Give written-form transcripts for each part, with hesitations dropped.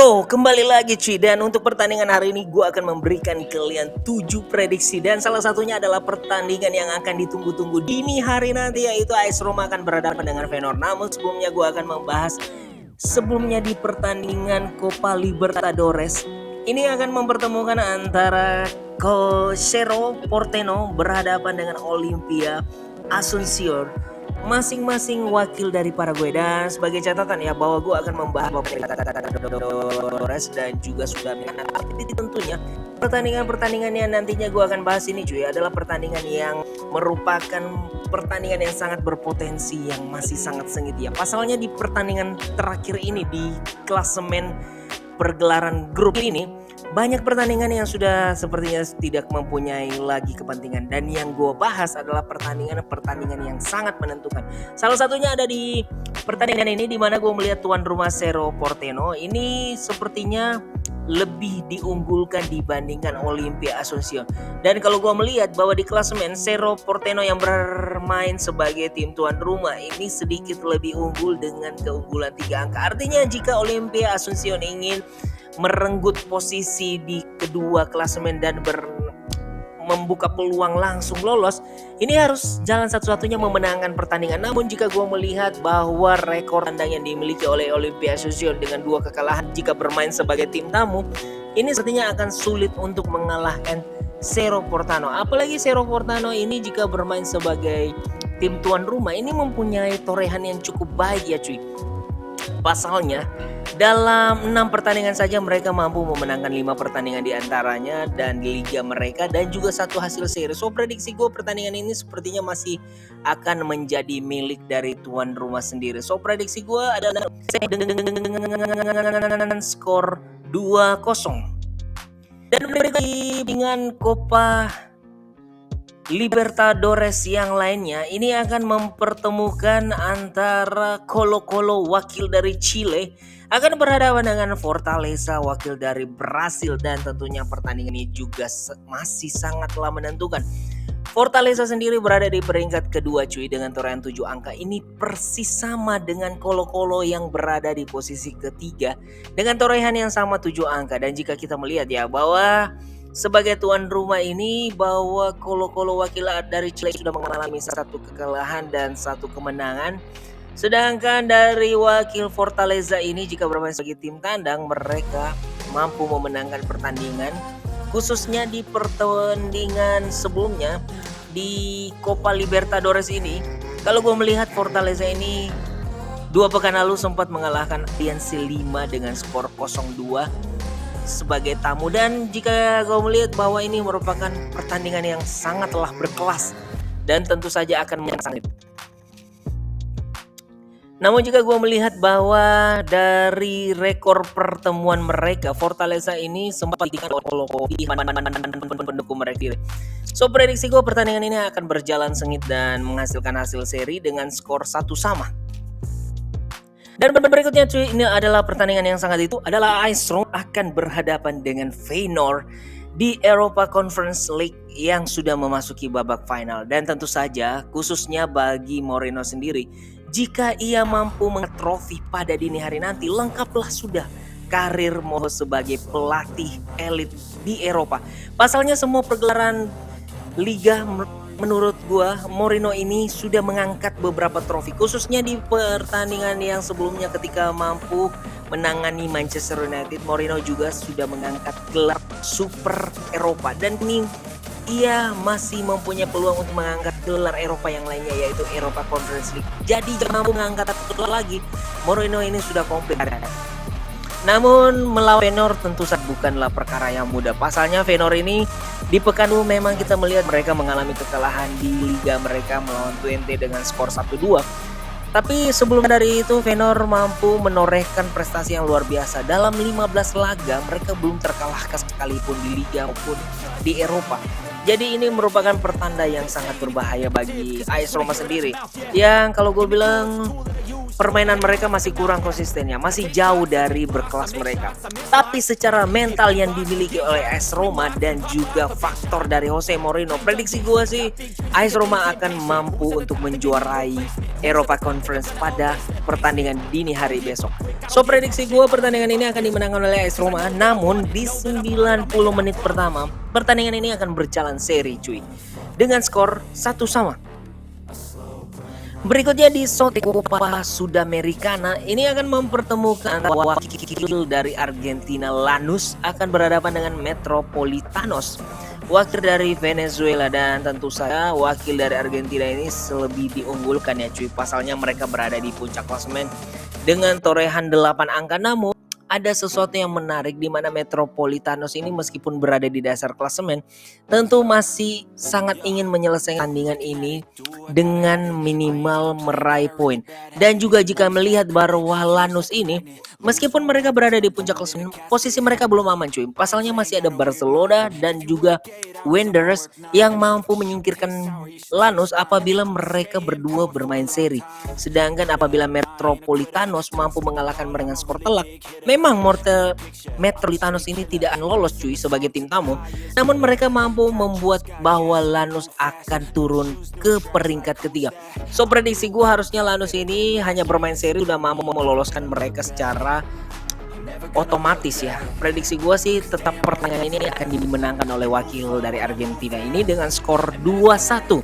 Yo, kembali lagi cuy. Dan untuk pertandingan hari ini gue akan memberikan kalian 7 prediksi. Dan salah satunya adalah pertandingan yang akan ditunggu-tunggu dini hari nanti, yaitu AS Roma akan berhadapan dengan Feyenoord. Namun sebelumnya gue akan membahas sebelumnya di pertandingan Copa Libertadores. Ini akan mempertemukan antara Cerro Porteño berhadapan dengan Olimpia Asuncion, masing-masing wakil dari Paraguay. Dan sebagai catatan ya, bahwa gue akan membahas dan juga sudah tentunya pertandingan-pertandingan yang nantinya gue akan bahas ini cuy adalah pertandingan yang merupakan pertandingan yang sangat berpotensi, yang masih sangat sengit ya. Pasalnya di pertandingan terakhir ini di klasemen pergelaran grup ini, banyak pertandingan yang sudah sepertinya tidak mempunyai lagi kepentingan. Dan yang gue bahas adalah pertandingan yang sangat menentukan. Salah satunya ada di pertandingan ini, di mana gue melihat tuan rumah Cerro Porteño ini sepertinya lebih diunggulkan dibandingkan Olimpia Asuncion. Dan kalau gue melihat bahwa di klasemen Cerro Porteño yang bermain sebagai tim tuan rumah ini sedikit lebih unggul dengan keunggulan 3 angka. Artinya jika Olimpia Asuncion ingin merenggut posisi di kedua klasemen dan membuka peluang langsung lolos, ini harus jalan satu-satunya memenangkan pertandingan. Namun jika gue melihat bahwa rekor tandang yang dimiliki oleh Olimpia Asuncion dengan 2 kekalahan jika bermain sebagai tim tamu, ini sepertinya akan sulit untuk mengalahkan Cerro Porteño. Apalagi Cerro Porteño ini jika bermain sebagai tim tuan rumah ini mempunyai torehan yang cukup baik ya cuy. Pasalnya dalam 6 pertandingan saja mereka mampu memenangkan 5 pertandingan diantaranya dan di liga mereka, dan juga 1 hasil seri. So prediksi gue pertandingan ini sepertinya masih akan menjadi milik dari tuan rumah sendiri. So prediksi gue adalah dengan skor 2-0. Dan dengan Copa Libertadores yang lainnya, ini akan mempertemukan antara Colo-Colo wakil dari Chile akan berhadapan dengan Fortaleza wakil dari Brasil. Dan tentunya pertandingan ini juga masih sangatlah menentukan. Fortaleza sendiri berada di peringkat kedua cuy dengan torehan 7 angka. Ini persis sama dengan Colo-Colo yang berada di posisi ketiga dengan torehan yang sama 7 angka. Dan jika kita melihat ya bahwa sebagai tuan rumah ini, bahwa Colo-Colo wakil dari Chile sudah mengalami 1 kekalahan dan 1 kemenangan. Sedangkan dari wakil Fortaleza ini jika bermain sebagai tim tandang, mereka mampu memenangkan pertandingan. Khususnya di pertandingan sebelumnya di Copa Libertadores ini, kalau gue melihat Fortaleza ini 2 pekan lalu sempat mengalahkan Alianza Lima dengan skor 0-2 sebagai tamu. Dan jika gue melihat bahwa ini merupakan pertandingan yang sangatlah berkelas dan tentu saja akan menyangkut. Namun jika gue melihat bahwa dari rekor pertemuan mereka, Fortaleza ini sempat ditinggalkan pendukung mereka. So prediksi gue pertandingan ini akan berjalan sengit dan menghasilkan hasil seri dengan skor 1-1. Dan berikutnya cuy, ini adalah pertandingan yang sangat itu adalah AS Roma akan berhadapan dengan Feyenoord di Europa Conference League yang sudah memasuki babak final. Dan tentu saja khususnya bagi Moreno sendiri, jika ia mampu mengangkat trofi pada dini hari nanti, lengkaplah sudah karir Mo sebagai pelatih elit di Eropa. Pasalnya semua pergelaran liga menurut gua Moreno ini sudah mengangkat beberapa trofi, khususnya di pertandingan yang sebelumnya ketika mampu menangani Manchester United. Moreno juga sudah mengangkat gelar Super Eropa, dan ini ia masih mempunyai peluang untuk mengangkat gelar Eropa yang lainnya, yaitu Europa Conference League. Jadi jika mampu mengangkat satu lagi, Moreno ini sudah komplit. Namun melawan Feyenoord tentu saja bukanlah perkara yang mudah. Pasalnya Feyenoord ini di pekan dulu memang kita melihat mereka mengalami kekalahan di liga mereka melawan Twente dengan skor 1-2. Tapi sebelum dari itu Feyenoord mampu menorehkan prestasi yang luar biasa. Dalam 15 laga mereka belum terkalahkan sekalipun di liga maupun di Eropa. Jadi ini merupakan pertanda yang sangat berbahaya bagi AS Roma sendiri, yang kalau gue bilang permainan mereka masih kurang konsisten ya, masih jauh dari berkelas mereka. Tapi secara mental yang dimiliki oleh AS Roma dan juga faktor dari Jose Mourinho, prediksi gue sih AS Roma akan mampu untuk menjuarai Europa Conference pada pertandingan dini hari besok. So prediksi gue pertandingan ini akan dimenangkan oleh AS Roma. Namun di 90 menit pertama pertandingan ini akan berjalan seri cuy, dengan skor 1-1. Berikutnya di Copa Sudamericana ini akan mempertemukan antara wakil dari Argentina Lanús akan berhadapan dengan Metropolitanos, wakil dari Venezuela, dan tentu saja wakil dari Argentina ini lebih diunggulkan ya cuy. Pasalnya mereka berada di puncak klasemen dengan torehan 8 angka, namun ada sesuatu yang menarik di mana Metropolitanos ini meskipun berada di dasar klasemen tentu masih sangat ingin menyelesaikan tandingan ini dengan minimal meraih poin. Dan juga jika melihat bahwa Lanús ini meskipun mereka berada di puncak klasemen, posisi mereka belum aman cuy. Pasalnya masih ada Barcelona dan juga Wanderers yang mampu menyingkirkan Lanús apabila mereka berdua bermain seri. Sedangkan apabila Metropolitanos mampu mengalahkan mereka dengan skor telak, memang Metropolitanos ini tidak akan lolos cuy sebagai tim tamu, namun mereka mampu membuat bahwa Lanús akan turun ke peringkat ketiga. So prediksi gue harusnya Lanús ini hanya bermain seri udah mampu meloloskan mereka secara otomatis ya. Prediksi gue sih tetap pertandingan ini akan dimenangkan oleh wakil dari Argentina ini dengan skor 2-1.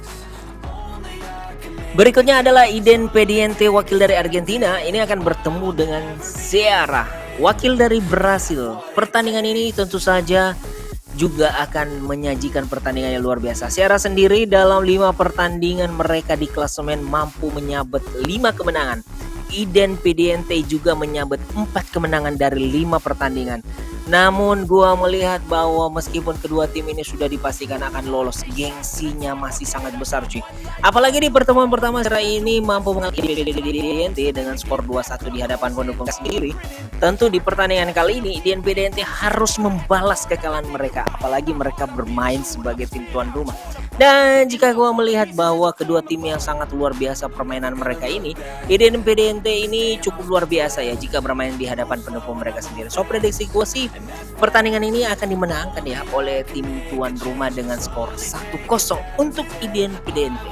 Berikutnya adalah Independiente, wakil dari Argentina ini akan bertemu dengan Ceará, wakil dari Brasil. Pertandingan ini tentu saja juga akan menyajikan pertandingan yang luar biasa. Ceará sendiri dalam 5 pertandingan mereka di klasemen mampu menyabet 5 kemenangan. Independiente juga menyabet 4 kemenangan dari 5 pertandingan. Namun gua melihat bahwa meskipun kedua tim ini sudah dipastikan akan lolos, gengsinya masih sangat besar cuy. Apalagi di pertemuan pertama Ceará ini mampu mengalahkan Independiente dengan skor 2-1 di hadapan pendukung sendiri. Tentu di pertandingan kali ini Independiente harus membalas kekalahan mereka, apalagi mereka bermain sebagai tim tuan rumah. Dan jika gua melihat bahwa kedua tim yang sangat luar biasa permainan mereka ini, Independiente ini cukup luar biasa ya jika bermain di hadapan pendukung mereka sendiri. So prediksi gua sih pertandingan ini akan dimenangkan ya oleh tim tuan rumah dengan skor 1-0 untuk Independiente.